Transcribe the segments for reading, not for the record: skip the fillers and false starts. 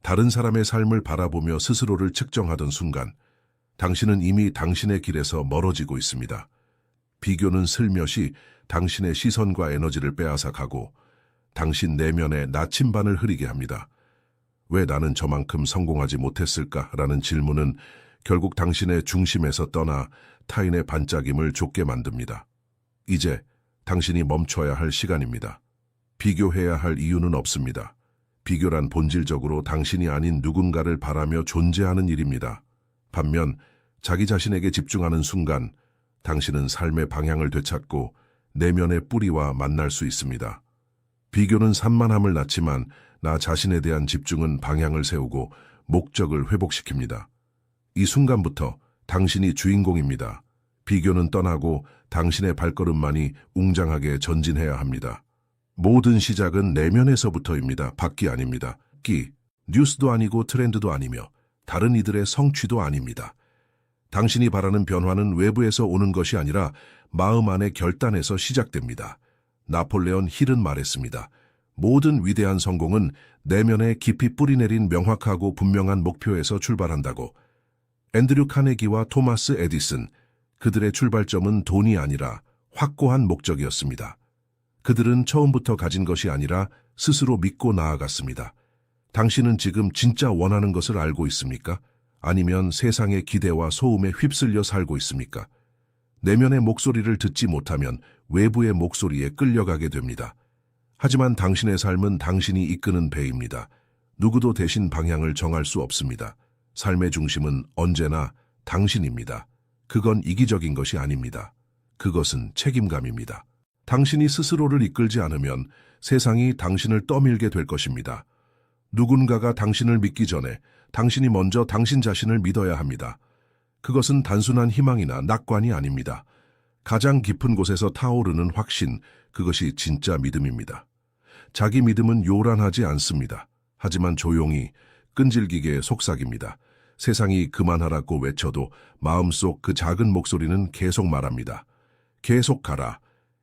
다른 사람의 삶을 바라보며 스스로를 측정하던 순간 당신은 이미 당신의 길에서 멀어지고 있습니다. 비교는 슬며시 당신의 시선과 에너지를 빼앗아 가고 당신 내면에 나침반을 흐리게 합니다. 왜 나는 저만큼 성공하지 못했을까라는 질문은 결국 당신의 중심에서 떠나 타인의 반짝임을 좇게 만듭니다. 이제 당신이 멈춰야 할 시간입니다. 비교해야 할 이유는 없습니다. 비교란 본질적으로 당신이 아닌 누군가를 바라며 존재하는 일입니다. 반면 자기 자신에게 집중하는 순간 당신은 삶의 방향을 되찾고 내면의 뿌리와 만날 수 있습니다. 비교는 산만함을 낳지만 나 자신에 대한 집중은 방향을 세우고 목적을 회복시킵니다. 이 순간부터 당신이 주인공입니다. 비교는 떠나고 당신의 발걸음만이 웅장하게 전진해야 합니다. 모든 시작은 내면에서부터입니다. 밖이 아닙니다. 뉴스도 아니고 트렌드도 아니며 다른 이들의 성취도 아닙니다. 당신이 바라는 변화는 외부에서 오는 것이 아니라 마음 안의 결단에서 시작됩니다. 나폴레온 힐은 말했습니다. 모든 위대한 성공은 내면에 깊이 뿌리내린 명확하고 분명한 목표에서 출발한다고. 앤드류 카네기와 토마스 에디슨, 그들의 출발점은 돈이 아니라 확고한 목적이었습니다. 그들은 처음부터 가진 것이 아니라 스스로 믿고 나아갔습니다. 당신은 지금 진짜 원하는 것을 알고 있습니까? 아니면 세상의 기대와 소음에 휩쓸려 살고 있습니까? 내면의 목소리를 듣지 못하면 외부의 목소리에 끌려가게 됩니다. 하지만 당신의 삶은 당신이 이끄는 배입니다. 누구도 대신 방향을 정할 수 없습니다. 삶의 중심은 언제나 당신입니다. 그건 이기적인 것이 아닙니다. 그것은 책임감입니다. 당신이 스스로를 이끌지 않으면 세상이 당신을 떠밀게 될 것입니다. 누군가가 당신을 믿기 전에 당신이 먼저 당신 자신을 믿어야 합니다. 그것은 단순한 희망이나 낙관이 아닙니다. 가장 깊은 곳에서 타오르는 확신, 그것이 진짜 믿음입니다. 자기 믿음은 요란하지 않습니다. 하지만 조용히, 끈질기게 속삭입니다. 세상이 그만하라고 외쳐도 마음속 그 작은 목소리는 계속 말합니다. 계속 가라.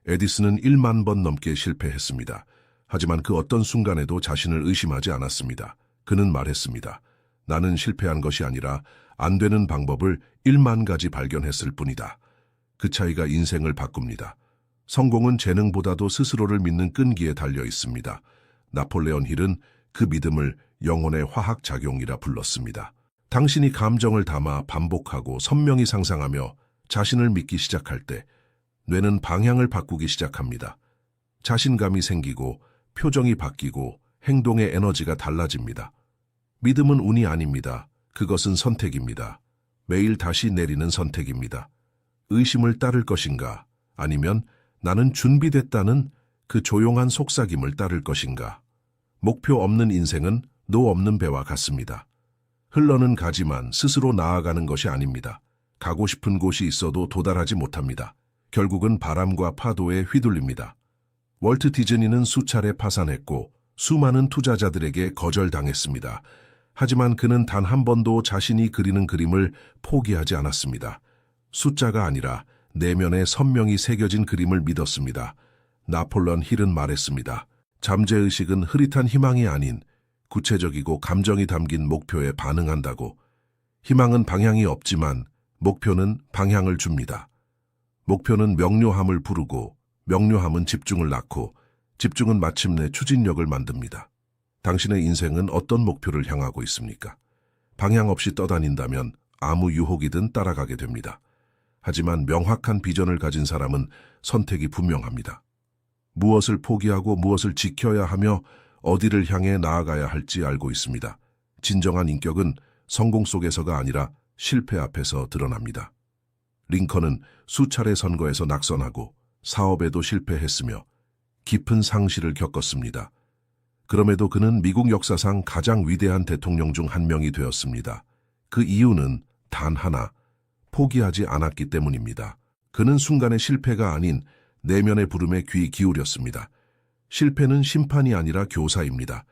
에디슨은 1만 번 넘게 실패했습니다. 하지만 그 어떤 순간에도 자신을 의심하지 않았습니다. 그는 말했습니다. 나는 실패한 것이 아니라 안 되는 방법을 1만 가지 발견했을 뿐이다. 그 차이가 인생을 바꿉니다. 성공은 재능보다도 스스로를 믿는 끈기에 달려 있습니다. 나폴레온 힐은 그 믿음을 영혼의 화학작용이라 불렀습니다. 당신이 감정을 담아 반복하고 선명히 상상하며 자신을 믿기 시작할 때 뇌는 방향을 바꾸기 시작합니다. 자신감이 생기고 표정이 바뀌고 행동의 에너지가 달라집니다. 믿음은 운이 아닙니다. 그것은 선택입니다. 매일 다시 내리는 선택입니다. 의심을 따를 것인가? 아니면 나는 준비됐다는 그 조용한 속삭임을 따를 것인가? 목표 없는 인생은 노 없는 배와 같습니다. 흘러는 가지만 스스로 나아가는 것이 아닙니다. 가고 싶은 곳이 있어도 도달하지 못합니다. 결국은 바람과 파도에 휘둘립니다. 월트 디즈니는 수차례 파산했고 수많은 투자자들에게 거절당했습니다. 하지만 그는 단 한 번도 자신이 그리는 그림을 포기하지 않았습니다. 숫자가 아니라 내면에 선명히 새겨진 그림을 믿었습니다. 나폴레온 힐은 말했습니다. 잠재의식은 흐릿한 희망이 아닌 구체적이고 감정이 담긴 목표에 반응한다고. 희망은 방향이 없지만 목표는 방향을 줍니다. 목표는 명료함을 부르고 명료함은 집중을 낳고 집중은 마침내 추진력을 만듭니다. 당신의 인생은 어떤 목표를 향하고 있습니까? 방향 없이 떠다닌다면 아무 유혹이든 따라가게 됩니다. 하지만 명확한 비전을 가진 사람은 선택이 분명합니다. 무엇을 포기하고 무엇을 지켜야 하며 어디를 향해 나아가야 할지 알고 있습니다. 진정한 인격은 성공 속에서가 아니라 실패 앞에서 드러납니다. 링컨은 수차례 선거에서 낙선하고 사업에도 실패했으며 깊은 상실을 겪었습니다. 그럼에도 그는 미국 역사상 가장 위대한 대통령 중 한 명이 되었습니다. 그 이유는 단 하나, 포기하지 않았기 때문입니다. 그는 순간의 실패가 아닌 내면의 부름에 귀 기울였습니다. 실패는 심판이 아니라 교사입니다.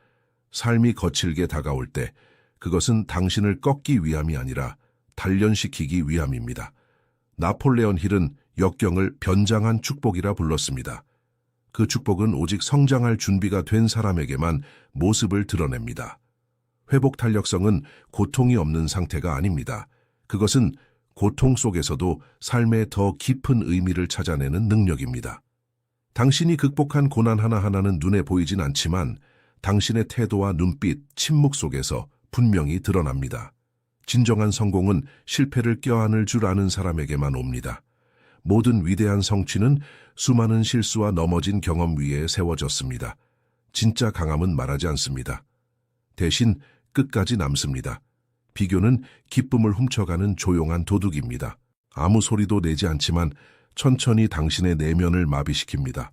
삶이 거칠게 다가올 때 그것은 당신을 꺾기 위함이 아니라 단련시키기 위함입니다. 나폴레온 힐은 역경을 변장한 축복이라 불렀습니다. 그 축복은 오직 성장할 준비가 된 사람에게만 모습을 드러냅니다. 회복 탄력성은 고통이 없는 상태가 아닙니다. 그것은 고통 속에서도 삶의 더 깊은 의미를 찾아내는 능력입니다. 당신이 극복한 고난 하나하나는 눈에 보이진 않지만 당신의 태도와 눈빛, 침묵 속에서 분명히 드러납니다. 진정한 성공은 실패를 껴안을 줄 아는 사람에게만 옵니다. 모든 위대한 성취는 수많은 실수와 넘어진 경험 위에 세워졌습니다. 진짜 강함은 말하지 않습니다. 대신 끝까지 남습니다. 비교는 기쁨을 훔쳐가는 조용한 도둑입니다. 아무 소리도 내지 않지만 천천히 당신의 내면을 마비시킵니다.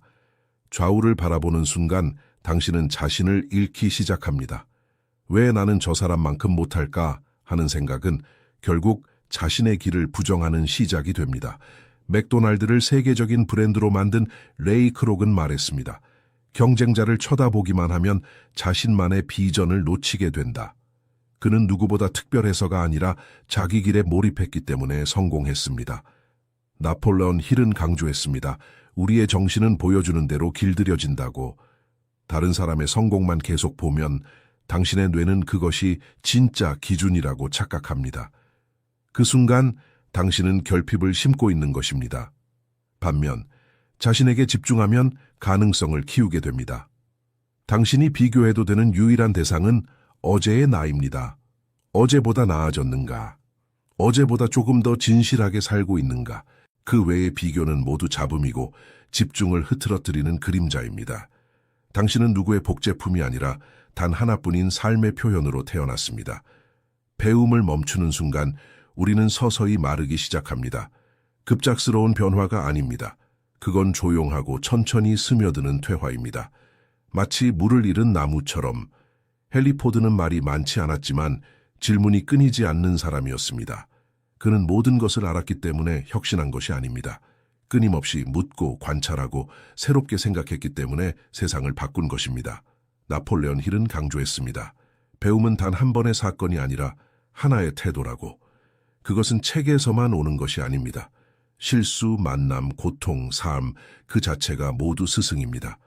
좌우를 바라보는 순간 당신은 자신을 잃기 시작합니다. 왜 나는 저 사람만큼 못할까 하는 생각은 결국 자신의 길을 부정하는 시작이 됩니다. 맥도날드를 세계적인 브랜드로 만든 레이 크록은 말했습니다. 경쟁자를 쳐다보기만 하면 자신만의 비전을 놓치게 된다. 그는 누구보다 특별해서가 아니라 자기 길에 몰입했기 때문에 성공했습니다. 나폴레온 힐은 강조했습니다. 우리의 정신은 보여주는 대로 길들여진다고. 다른 사람의 성공만 계속 보면 당신의 뇌는 그것이 진짜 기준이라고 착각합니다. 그 순간 당신은 결핍을 심고 있는 것입니다. 반면 자신에게 집중하면 가능성을 키우게 됩니다. 당신이 비교해도 되는 유일한 대상은 어제의 나입니다. 어제보다 나아졌는가? 어제보다 조금 더 진실하게 살고 있는가? 그 외의 비교는 모두 잡음이고 집중을 흐트러뜨리는 그림자입니다. 당신은 누구의 복제품이 아니라 단 하나뿐인 삶의 표현으로 태어났습니다. 배움을 멈추는 순간 우리는 서서히 마르기 시작합니다. 급작스러운 변화가 아닙니다. 그건 조용하고 천천히 스며드는 퇴화입니다. 마치 물을 잃은 나무처럼. 헨리 포드는 말이 많지 않았지만 질문이 끊이지 않는 사람이었습니다. 그는 모든 것을 알았기 때문에 혁신한 것이 아닙니다. 끊임없이 묻고 관찰하고 새롭게 생각했기 때문에 세상을 바꾼 것입니다. 나폴레온 힐은 강조했습니다. 배움은 단 한 번의 사건이 아니라 하나의 태도라고. 그것은 책에서만 오는 것이 아닙니다. 실수, 만남, 고통, 삶 그 자체가 모두 스승입니다.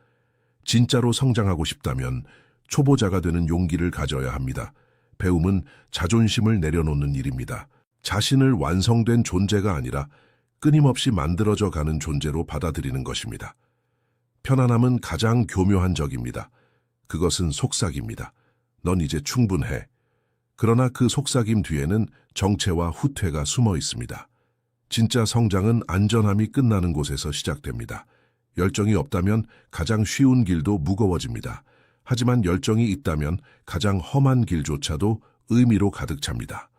진짜로 성장하고 싶다면 초보자가 되는 용기를 가져야 합니다. 배움은 자존심을 내려놓는 일입니다. 자신을 완성된 존재가 아니라 끊임없이 만들어져 가는 존재로 받아들이는 것입니다. 편안함은 가장 교묘한 적입니다. 그것은 속삭입니다. 넌 이제 충분해. 그러나 그 속삭임 뒤에는 정체와 후퇴가 숨어 있습니다. 진짜 성장은 안전함이 끝나는 곳에서 시작됩니다. 열정이 없다면 가장 쉬운 길도 무거워집니다. 하지만 열정이 있다면 가장 험한 길조차도 의미로 가득 찹니다.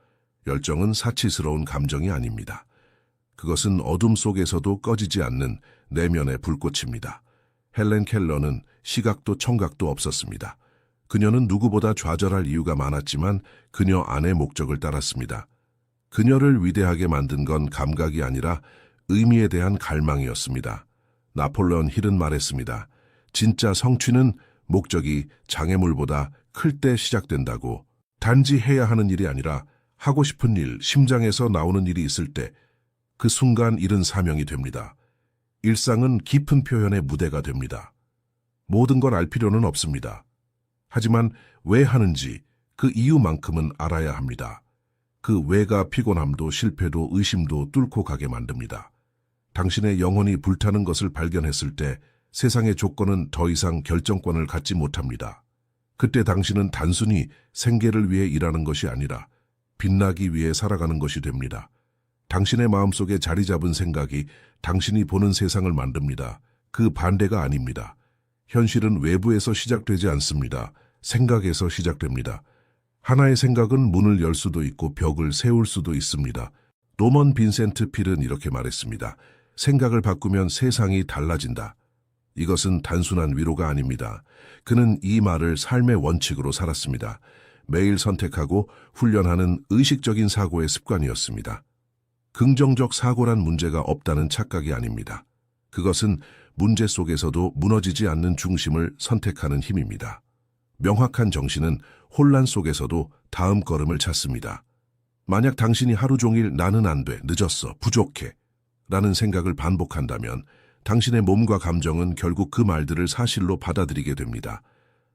열정은 사치스러운 감정이 아닙니다. 그것은 어둠 속에서도 꺼지지 않는 내면의 불꽃입니다. 헬렌 켈러는 시각도 청각도 없었습니다. 그녀는 누구보다 좌절할 이유가 많았지만 그녀 안의 목적을 따랐습니다. 그녀를 위대하게 만든 건 감각이 아니라 의미에 대한 갈망이었습니다. 나폴레온 힐은 말했습니다. 진짜 성취는 목적이 장애물보다 클 때 시작된다고. 단지 해야 하는 일이 아니라 하고 싶은 일, 심장에서 나오는 일이 있을 때 그 순간 일은 사명이 됩니다. 일상은 깊은 표현의 무대가 됩니다. 모든 걸 알 필요는 없습니다. 하지만 왜 하는지 그 이유만큼은 알아야 합니다. 그 왜가 피곤함도 실패도 의심도 뚫고 가게 만듭니다. 당신의 영혼이 불타는 것을 발견했을 때 세상의 조건은 더 이상 결정권을 갖지 못합니다. 그때 당신은 단순히 생계를 위해 일하는 것이 아니라 빛나기 위해 살아가는 것이 됩니다. 당신의 마음속에 자리 잡은 생각이 당신이 보는 세상을 만듭니다. 그 반대가 아닙니다. 현실은 외부에서 시작되지 않습니다. 생각에서 시작됩니다. 하나의 생각은 문을 열 수도 있고 벽을 세울 수도 있습니다. 노먼 빈센트 필은 이렇게 말했습니다. 생각을 바꾸면 세상이 달라진다. 이것은 단순한 위로가 아닙니다. 그는 이 말을 삶의 원칙으로 살았습니다. 매일 선택하고 훈련하는 의식적인 사고의 습관이었습니다. 긍정적 사고란 문제가 없다는 착각이 아닙니다. 그것은 문제 속에서도 무너지지 않는 중심을 선택하는 힘입니다. 명확한 정신은 혼란 속에서도 다음 걸음을 찾습니다. 만약 당신이 하루 종일 나는 안 돼, 늦었어, 부족해 라는 생각을 반복한다면 당신의 몸과 감정은 결국 그 말들을 사실로 받아들이게 됩니다.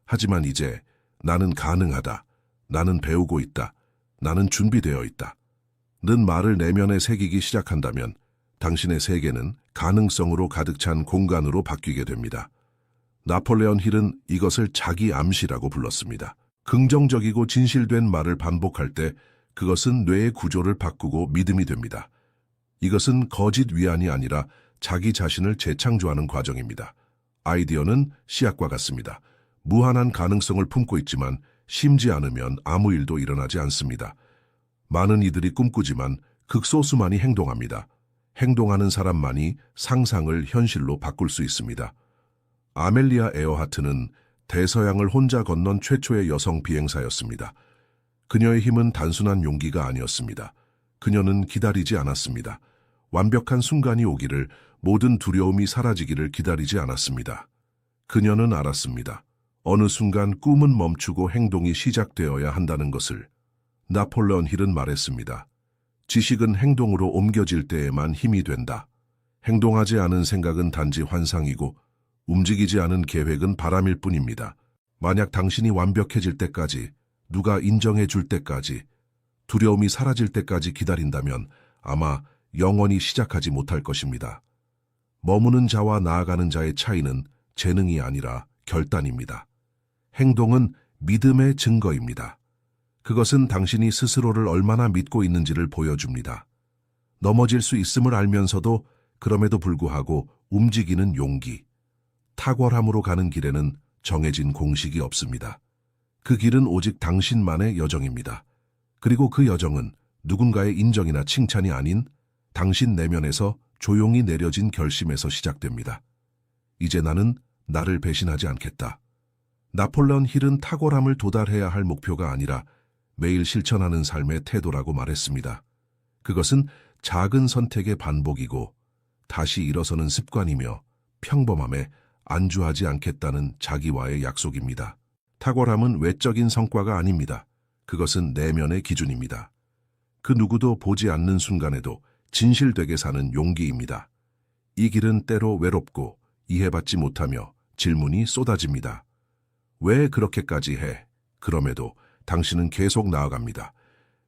하지만 이제 나는 가능하다, 나는 배우고 있다. 나는 준비되어 있다. 는 말을 내면에 새기기 시작한다면 당신의 세계는 가능성으로 가득 찬 공간으로 바뀌게 됩니다. 나폴레온 힐은 이것을 자기 암시라고 불렀습니다. 긍정적이고 진실된 말을 반복할 때 그것은 뇌의 구조를 바꾸고 믿음이 됩니다. 이것은 거짓 위안이 아니라 자기 자신을 재창조하는 과정입니다. 아이디어는 씨앗과 같습니다. 무한한 가능성을 품고 있지만 심지 않으면 아무 일도 일어나지 않습니다. 많은 이들이 꿈꾸지만 극소수만이 행동합니다. 행동하는 사람만이 상상을 현실로 바꿀 수 있습니다. 아멜리아 에어하트는 대서양을 혼자 건넌 최초의 여성 비행사였습니다. 그녀의 힘은 단순한 용기가 아니었습니다. 그녀는 기다리지 않았습니다. 완벽한 순간이 오기를, 모든 두려움이 사라지기를 기다리지 않았습니다. 그녀는 알았습니다. 어느 순간 꿈은 멈추고 행동이 시작되어야 한다는 것을. 나폴레온 힐은 말했습니다. 지식은 행동으로 옮겨질 때에만 힘이 된다. 행동하지 않은 생각은 단지 환상이고 움직이지 않은 계획은 바람일 뿐입니다. 만약 당신이 완벽해질 때까지, 누가 인정해 줄 때까지, 두려움이 사라질 때까지 기다린다면 아마 영원히 시작하지 못할 것입니다. 머무는 자와 나아가는 자의 차이는 재능이 아니라 결단입니다. 행동은 믿음의 증거입니다. 그것은 당신이 스스로를 얼마나 믿고 있는지를 보여줍니다. 넘어질 수 있음을 알면서도 그럼에도 불구하고 움직이는 용기. 탁월함으로 가는 길에는 정해진 공식이 없습니다. 그 길은 오직 당신만의 여정입니다. 그리고 그 여정은 누군가의 인정이나 칭찬이 아닌 당신 내면에서 조용히 내려진 결심에서 시작됩니다. 이제 나는 나를 배신하지 않겠다. 나폴레온 힐은 탁월함을 도달해야 할 목표가 아니라 매일 실천하는 삶의 태도라고 말했습니다. 그것은 작은 선택의 반복이고 다시 일어서는 습관이며 평범함에 안주하지 않겠다는 자기와의 약속입니다. 탁월함은 외적인 성과가 아닙니다. 그것은 내면의 기준입니다. 그 누구도 보지 않는 순간에도 진실되게 사는 용기입니다. 이 길은 때로 외롭고 이해받지 못하며 질문이 쏟아집니다. 왜 그렇게까지 해? 그럼에도 당신은 계속 나아갑니다.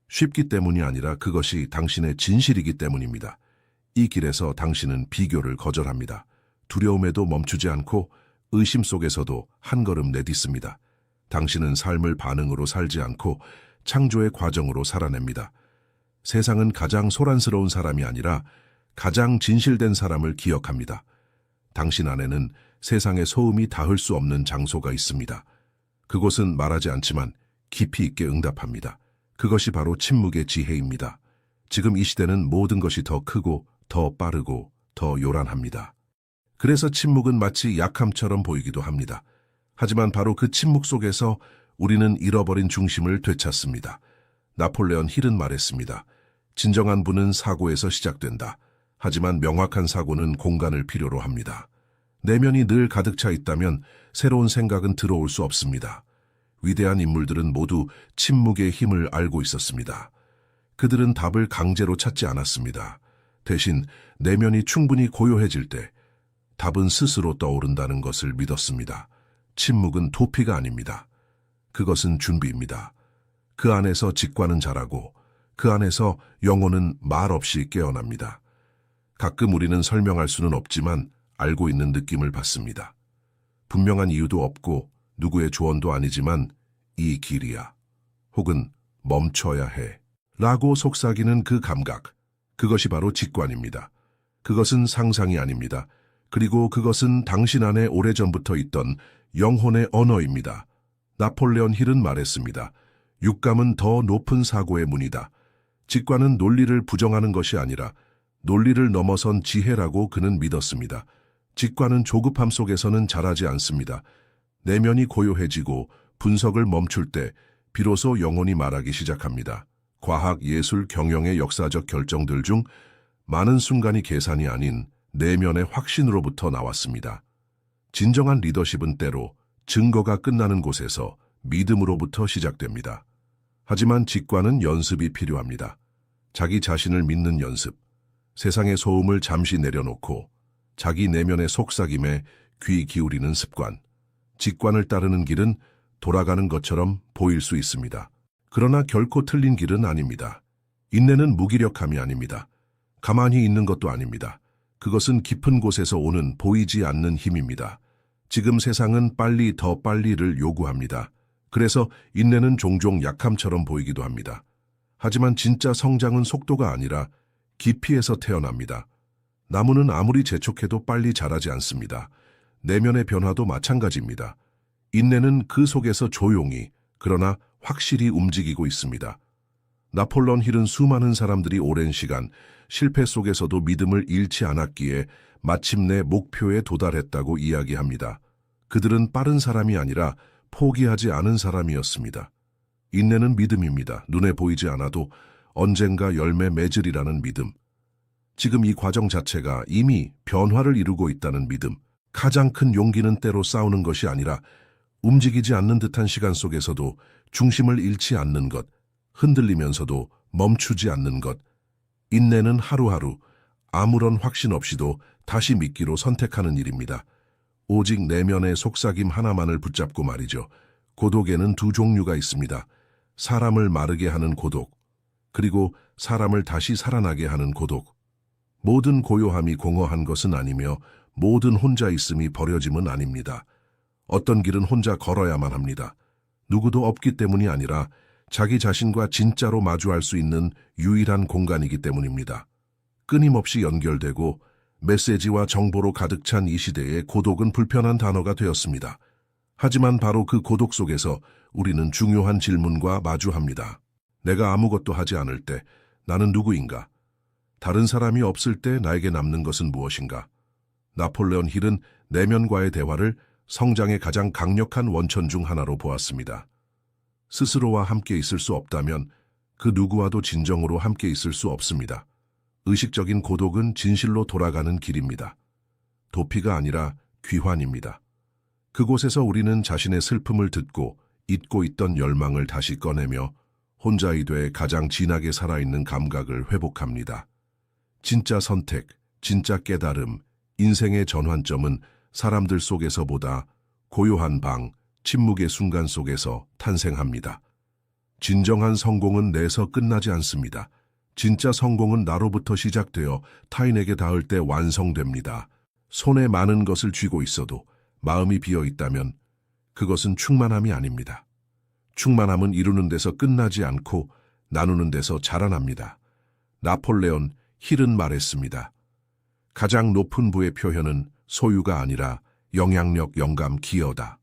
쉽기 때문이 아니라 그것이 당신의 진실이기 때문입니다. 이 길에서 당신은 비교를 거절합니다. 두려움에도 멈추지 않고 의심 속에서도 한 걸음 내딛습니다. 당신은 삶을 반응으로 살지 않고 창조의 과정으로 살아냅니다. 세상은 가장 소란스러운 사람이 아니라 가장 진실된 사람을 기억합니다. 당신 안에는 세상의 소음이 닿을 수 없는 장소가 있습니다. 그곳은 말하지 않지만 깊이 있게 응답합니다. 그것이 바로 침묵의 지혜입니다. 지금 이 시대는 모든 것이 더 크고 더 빠르고 더 요란합니다. 그래서 침묵은 마치 약함처럼 보이기도 합니다. 하지만 바로 그 침묵 속에서 우리는 잃어버린 중심을 되찾습니다. 나폴레온 힐은 말했습니다. 진정한 부는 사고에서 시작된다. 하지만 명확한 사고는 공간을 필요로 합니다. 내면이 늘 가득 차 있다면 새로운 생각은 들어올 수 없습니다. 위대한 인물들은 모두 침묵의 힘을 알고 있었습니다. 그들은 답을 강제로 찾지 않았습니다. 대신 내면이 충분히 고요해질 때 답은 스스로 떠오른다는 것을 믿었습니다. 침묵은 도피가 아닙니다. 그것은 준비입니다. 그 안에서 직관은 자라고 그 안에서 영혼은 말 없이 깨어납니다. 가끔 우리는 설명할 수는 없지만 알고 있는 느낌을 받습니다. 분명한 이유도 없고 누구의 조언도 아니지만 이 길이야. 혹은 멈춰야 해. 라고 속삭이는 그 감각. 그것이 바로 직관입니다. 그것은 상상이 아닙니다. 그리고 그것은 당신 안에 오래전부터 있던 영혼의 언어입니다. 나폴레온 힐은 말했습니다. 육감은 더 높은 사고의 문이다. 직관은 논리를 부정하는 것이 아니라 논리를 넘어선 지혜라고 그는 믿었습니다. 직관은 조급함 속에서는 자라지 않습니다. 내면이 고요해지고 분석을 멈출 때 비로소 영혼이 말하기 시작합니다. 과학, 예술, 경영의 역사적 결정들 중 많은 순간이 계산이 아닌 내면의 확신으로부터 나왔습니다. 진정한 리더십은 때로 증거가 끝나는 곳에서 믿음으로부터 시작됩니다. 하지만 직관은 연습이 필요합니다. 자기 자신을 믿는 연습, 세상의 소음을 잠시 내려놓고 자기 내면의 속삭임에 귀 기울이는 습관. 직관을 따르는 길은 돌아가는 것처럼 보일 수 있습니다. 그러나 결코 틀린 길은 아닙니다. 인내는 무기력함이 아닙니다. 가만히 있는 것도 아닙니다. 그것은 깊은 곳에서 오는 보이지 않는 힘입니다. 지금 세상은 빨리 더 빨리를 요구합니다. 그래서 인내는 종종 약함처럼 보이기도 합니다. 하지만 진짜 성장은 속도가 아니라 깊이에서 태어납니다. 나무는 아무리 재촉해도 빨리 자라지 않습니다. 내면의 변화도 마찬가지입니다. 인내는 그 속에서 조용히, 그러나 확실히 움직이고 있습니다. 나폴레옹 힐은 수많은 사람들이 오랜 시간 실패 속에서도 믿음을 잃지 않았기에 마침내 목표에 도달했다고 이야기합니다. 그들은 빠른 사람이 아니라 포기하지 않은 사람이었습니다. 인내는 믿음입니다. 눈에 보이지 않아도 언젠가 열매 맺으리라는 믿음. 지금 이 과정 자체가 이미 변화를 이루고 있다는 믿음. 가장 큰 용기는 때로 싸우는 것이 아니라 움직이지 않는 듯한 시간 속에서도 중심을 잃지 않는 것, 흔들리면서도 멈추지 않는 것. 인내는 하루하루 아무런 확신 없이도 다시 믿기로 선택하는 일입니다. 오직 내면의 속삭임 하나만을 붙잡고 말이죠. 고독에는 두 종류가 있습니다. 사람을 마르게 하는 고독, 그리고 사람을 다시 살아나게 하는 고독. 모든 고요함이 공허한 것은 아니며 모든 혼자 있음이 버려짐은 아닙니다. 어떤 길은 혼자 걸어야만 합니다. 누구도 없기 때문이 아니라 자기 자신과 진짜로 마주할 수 있는 유일한 공간이기 때문입니다. 끊임없이 연결되고 메시지와 정보로 가득 찬 이 시대에 고독은 불편한 단어가 되었습니다. 하지만 바로 그 고독 속에서 우리는 중요한 질문과 마주합니다. 내가 아무것도 하지 않을 때 나는 누구인가? 다른 사람이 없을 때 나에게 남는 것은 무엇인가? 나폴레옹 힐은 내면과의 대화를 성장의 가장 강력한 원천 중 하나로 보았습니다. 스스로와 함께 있을 수 없다면 그 누구와도 진정으로 함께 있을 수 없습니다. 의식적인 고독은 진실로 돌아가는 길입니다. 도피가 아니라 귀환입니다. 그곳에서 우리는 자신의 슬픔을 듣고 잊고 있던 열망을 다시 꺼내며 혼자이 돼 가장 진하게 살아있는 감각을 회복합니다. 진짜 선택, 진짜 깨달음, 인생의 전환점은 사람들 속에서보다 고요한 방, 침묵의 순간 속에서 탄생합니다. 진정한 성공은 내서 끝나지 않습니다. 진짜 성공은 나로부터 시작되어 타인에게 닿을 때 완성됩니다. 손에 많은 것을 쥐고 있어도 마음이 비어 있다면 그것은 충만함이 아닙니다. 충만함은 이루는 데서 끝나지 않고 나누는 데서 자라납니다. 나폴레옹 힐은 말했습니다. 가장 높은 부의 표현은 소유가 아니라 영향력, 영감, 기여다.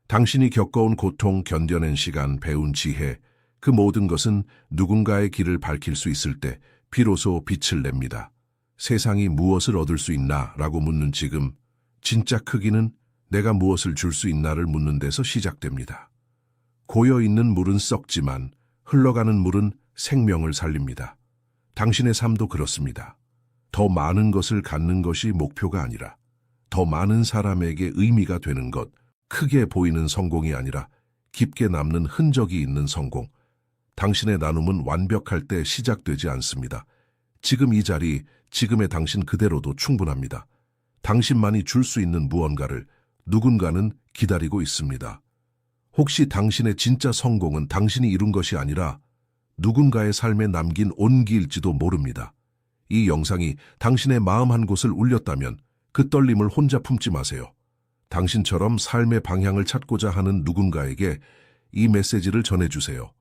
당신이 겪어온 고통, 견뎌낸 시간, 배운 지혜, 그 모든 것은 누군가의 길을 밝힐 수 있을 때 비로소 빛을 냅니다. 세상이 무엇을 얻을 수 있나? 라고 묻는 지금, 진짜 크기는 내가 무엇을 줄 수 있나를 묻는 데서 시작됩니다. 고여있는 물은 썩지만 흘러가는 물은 생명을 살립니다. 당신의 삶도 그렇습니다. 더 많은 것을 갖는 것이 목표가 아니라 더 많은 사람에게 의미가 되는 것, 크게 보이는 성공이 아니라 깊게 남는 흔적이 있는 성공. 당신의 나눔은 완벽할 때 시작되지 않습니다. 지금 이 자리, 지금의 당신 그대로도 충분합니다. 당신만이 줄 수 있는 무언가를 누군가는 기다리고 있습니다. 혹시 당신의 진짜 성공은 당신이 이룬 것이 아니라 누군가의 삶에 남긴 온기일지도 모릅니다. 이 영상이 당신의 마음 한 곳을 울렸다면 그 떨림을 혼자 품지 마세요. 당신처럼 삶의 방향을 찾고자 하는 누군가에게 이 메시지를 전해주세요.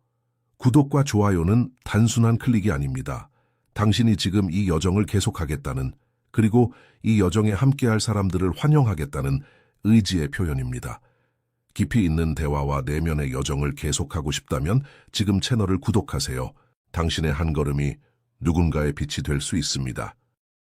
구독과 좋아요는 단순한 클릭이 아닙니다. 당신이 지금 이 여정을 계속하겠다는, 그리고 이 여정에 함께할 사람들을 환영하겠다는 의지의 표현입니다. 깊이 있는 대화와 내면의 여정을 계속하고 싶다면 지금 채널을 구독하세요. 당신의 한 걸음이 누군가의 빛이 될 수 있습니다.